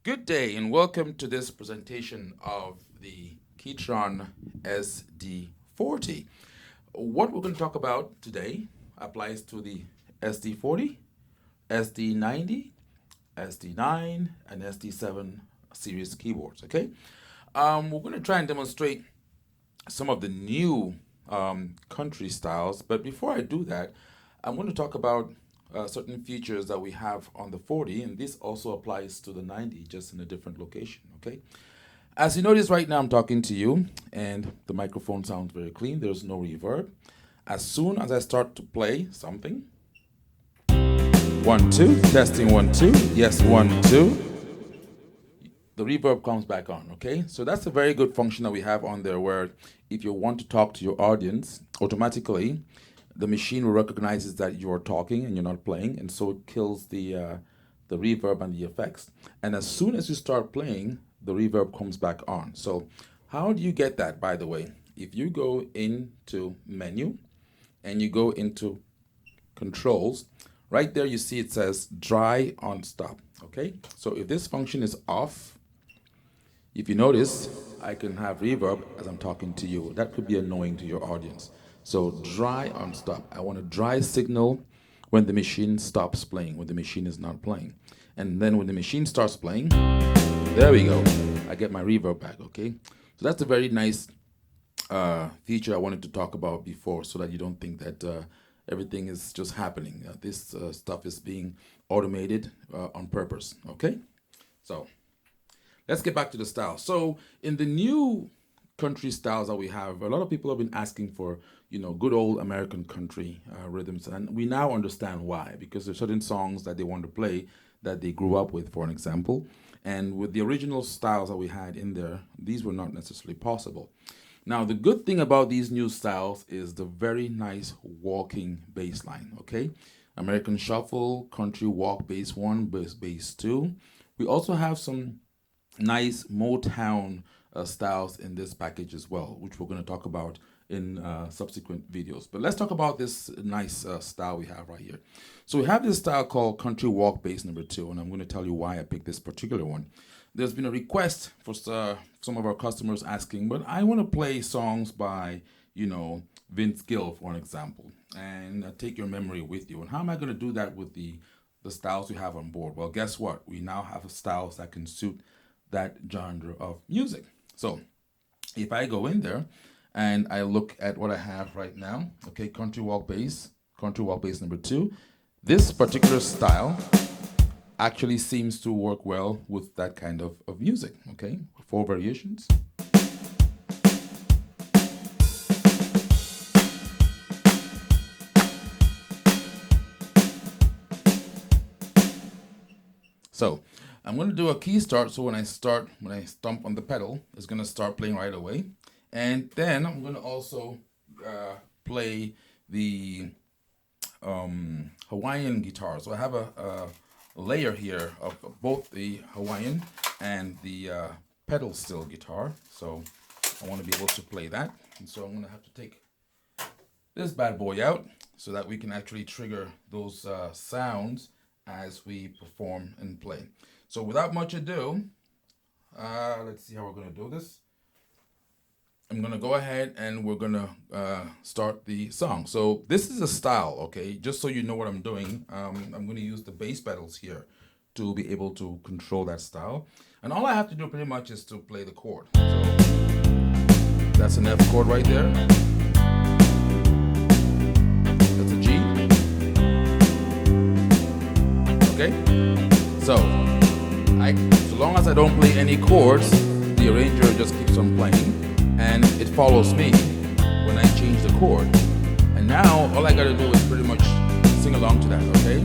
Good day and welcome to this presentation of the KETRON SD40. What we're going to talk about today applies to the SD40, SD90, SD9, and SD7 series keyboards, okay? We're going to try and demonstrate some of the new country styles, but before I do that, I'm going to talk about certain features that we have on the 40, and this also applies to the 90, just in a different location, okay? As you notice right now, I'm talking to you, and the microphone sounds very clean. There's no reverb. As soon as I start to play something, 1, 2, testing 1, 2, yes, 1, 2, the reverb comes back on, okay? So that's a very good function that we have on there where if you want to talk to your audience, automatically, the machine recognizes that you're talking and you're not playing, and so it kills the reverb and the effects. And as soon as you start playing, the reverb comes back on. So how do you get that, by the way? If you go into menu and you go into controls, right there you see it says dry on stop, okay? So if this function is off, if you notice, I can have reverb as I'm talking to you. That could be annoying to your audience. So dry on stop. I want a dry signal when the machine stops playing, when the machine is not playing. And then when the machine starts playing, there we go. I get my reverb back, okay? So that's a very nice feature I wanted to talk about before so that you don't think that everything is just happening. This stuff is being automated on purpose, okay? So let's get back to the style. So in the new country styles that we have, a lot of people have been asking for, you know, good old American country rhythms, and we now understand why, because there's certain songs that they want to play that they grew up with, for an example, and with the original styles that we had in there, these were not necessarily possible. Now, the good thing about these new styles is the very nice walking bass line, okay? American Shuffle, Country Walk Bass 1, Bass 2. We also have some nice Motown styles in this package as well, which we're going to talk about in subsequent videos. But let's talk about this nice style we have right here. So we have this style called Country Walk Bass number 2, and I'm going to tell you why I picked this particular one. There's been a request for some of our customers asking, but I want to play songs by, you know, Vince Gill, for an example, and take your memory with you. And how am I going to do that with the styles we have on board? Well, guess what? We now have styles that can suit that genre of music. So if I go in there and I look at what I have right now, okay, Country Walk Bass number 2, this particular style actually seems to work well with that kind of music, okay? 4 variations. So I'm going to do a key start, so when I stomp on the pedal, it's going to start playing right away. And then I'm going to also play the Hawaiian guitar. So I have a layer here of both the Hawaiian and the pedal steel guitar. So I want to be able to play that. And so I'm going to have to take this bad boy out so that we can actually trigger those sounds as we perform and play. So without much ado, let's see how we're going to do this. I'm going to go ahead and we're going to start the song. So this is a style, okay? Just so you know what I'm doing, I'm going to use the bass pedals here to be able to control that style. And all I have to do pretty much is to play the chord. So that's an F chord right there. That's a G. Okay? So long as I don't play any chords, the arranger just keeps on playing. And it follows me when I change the chord. And now all I gotta do is pretty much sing along to that, okay?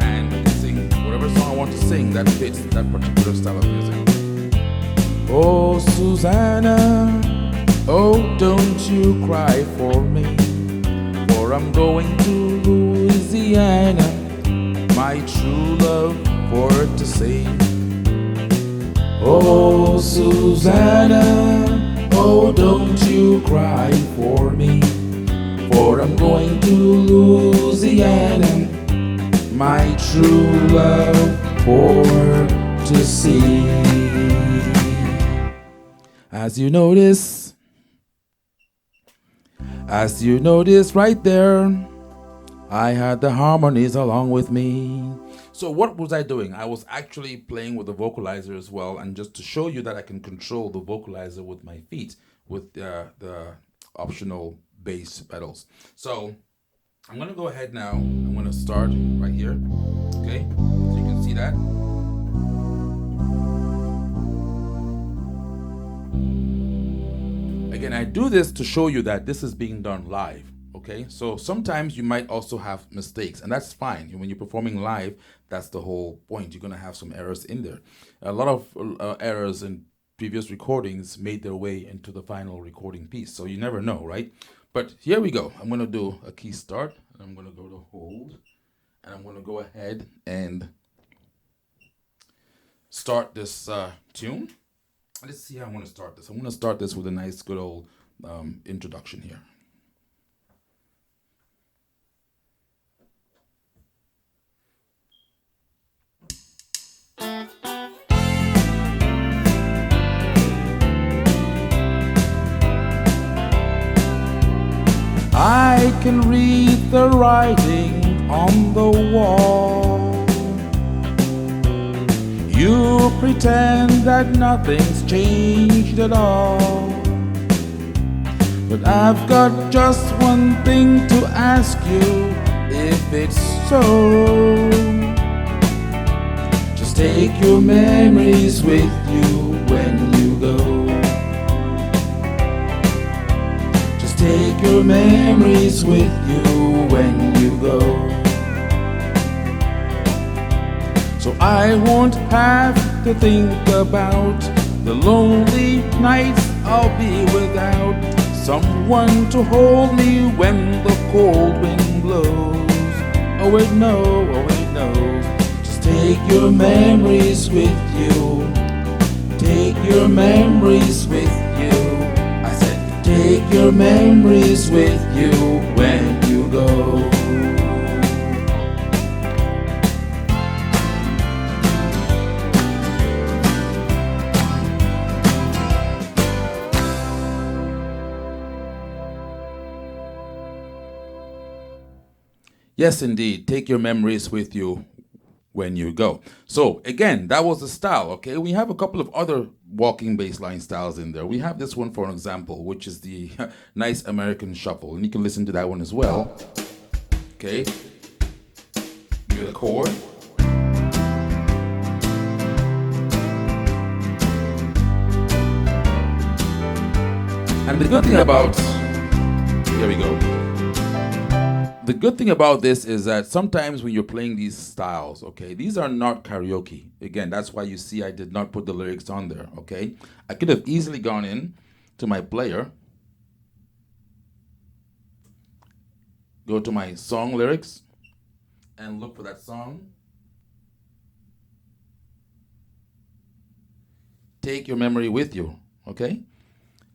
And sing whatever song I want to sing that fits that particular style of music. Oh, Susanna, oh, don't you cry for me, for I'm going to Louisiana, my true love for to see. Oh, Susanna, oh, don't you cry for me, for I'm going to Louisiana, my true love for to see. As you notice right there, I had the harmonies along with me. So what was I doing? I was actually playing with the vocalizer as well, and just to show you that I can control the vocalizer with my feet with the optional bass pedals. So I'm gonna go ahead now. I'm gonna start right here. Okay, so you can see that. Again, I do this to show you that this is being done live. Okay, so sometimes you might also have mistakes, and that's fine. When you're performing live, that's the whole point. You're gonna have some errors in there. A lot of errors in previous recordings made their way into the final recording piece, so you never know, right? But here we go. I'm gonna do a key start, and I'm gonna go to hold, and I'm gonna go ahead and start this tune. Let's see how I'm gonna start this. I'm gonna start this with a nice, good old introduction here. I can read the writing on the wall. You pretend that nothing's changed at all. But I've got just one thing to ask you, if it's so. Just take your memories with you when you go. Take your memories with you when you go. So I won't have to think about the lonely nights I'll be without someone to hold me when the cold wind blows. Oh wait, no, just take your memories with you. Take your memories with you. Take your memories with you when you go. Yes, indeed. Take your memories with you when you go. So again, that was the style. Okay, we have a couple of other walking bass line styles in there. We have this one for an example, which is the nice American shuffle, and you can listen to that one as well. Okay, with a chord. And the good thing about, here we go. The good thing about this is that sometimes when you're playing these styles, okay, these are not karaoke. Again, that's why you see I did not put the lyrics on there, okay? I could have easily gone in to my player, go to my song lyrics, and look for that song. Take your memory with you, okay?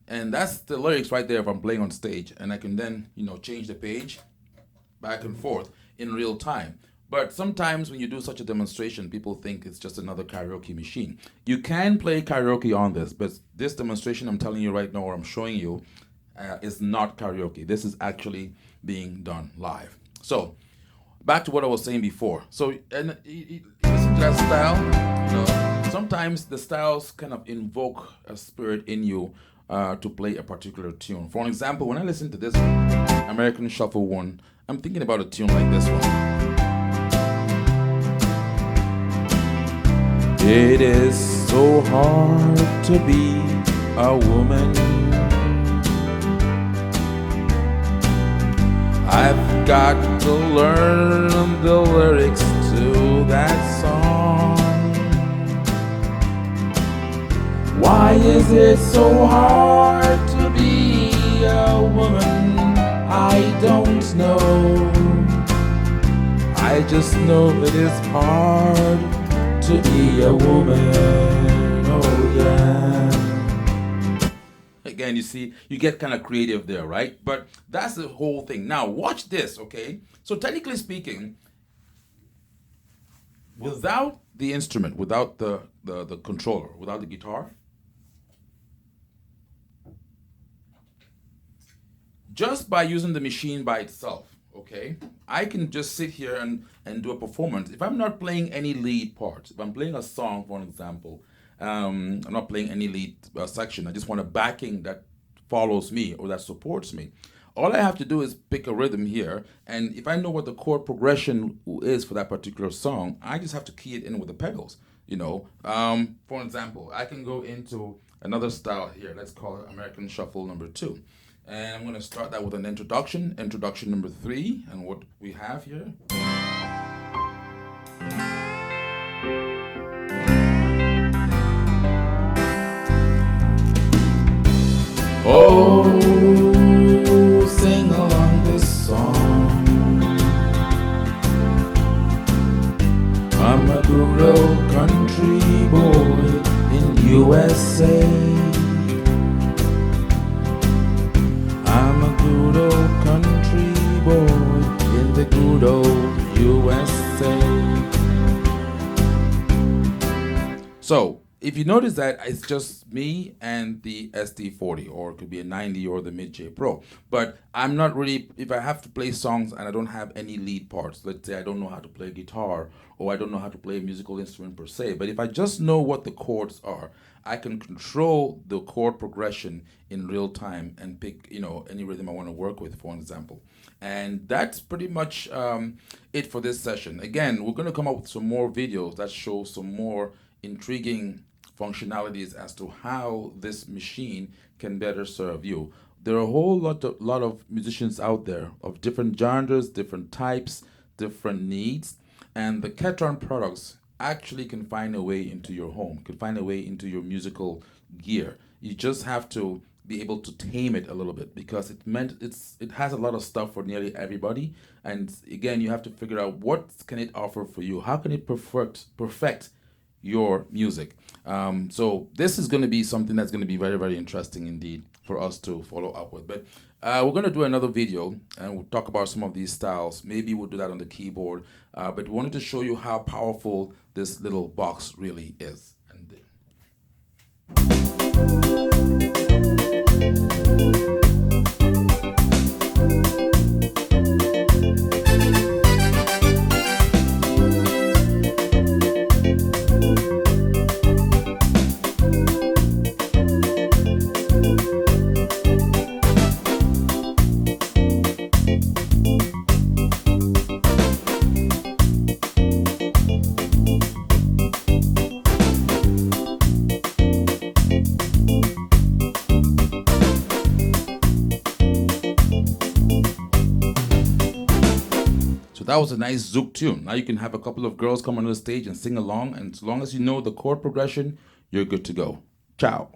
And that's the lyrics right there if I'm playing on stage. And I can then, change the page back and forth in real time. But sometimes when you do such a demonstration, people think it's just another karaoke machine. You can play karaoke on this, but this demonstration I'm telling you right now, or I'm showing you, is not karaoke. This is actually being done live. So back to what I was saying before. So and listen to that style. Sometimes the styles kind of invoke a spirit in you to play a particular tune. For an example, when I listen to this one, American Shuffle one, I'm thinking about a tune like this one. It is so hard to be a woman. I've got to learn the lyrics to that song. Why is it so hard to be a woman? I don't know. I just know it is hard to be a woman. Oh yeah. Again, you see, you get kind of creative there, right? But that's the whole thing. Now, watch this, okay? So technically speaking, without the instrument, without the the controller, without the guitar. Just by using the machine by itself, okay, I can just sit here and do a performance. If I'm not playing any lead parts, if I'm playing a song, for an example, I'm not playing any lead section, I just want a backing that follows me or that supports me. All I have to do is pick a rhythm here, and if I know what the chord progression is for that particular song, I just have to key it in with the pedals, you know. For example, I can go into another style here. Let's call it American Shuffle number 2. And I'm going to start that with an introduction number 3, and what we have here. Oh, sing along this song. I'm a good old country boy in USA. I'm a good old country boy in the good old USA. So, if you notice that it's just me and the SD40, or it could be a 90 or the Midjay Pro, but I'm not really, if I have to play songs and I don't have any lead parts, let's say I don't know how to play guitar or I don't know how to play a musical instrument per se, but if I just know what the chords are, I can control the chord progression in real time and pick, you know, any rhythm I want to work with, for example. And that's pretty much it for this session. Again, we're going to come up with some more videos that show some more intriguing functionalities as to how this machine can better serve you. There are a whole lot of musicians out there of different genres, different types, different needs, and the KETRON products actually can find a way into your home, can find a way into your musical gear. You just have to be able to tame it a little bit, because it has a lot of stuff for nearly everybody. And again, you have to figure out what can it offer for you. How can it perfect your music? So this is going to be something that's going to be very, very interesting indeed for us to follow up with. But we're going to do another video and we'll talk about some of these styles. Maybe we'll do that on the keyboard. But we wanted to show you how powerful this little box really is. That was a nice zouk tune. Now you can have a couple of girls come on the stage and sing along, and as long as you know the chord progression, you're good to go. Ciao.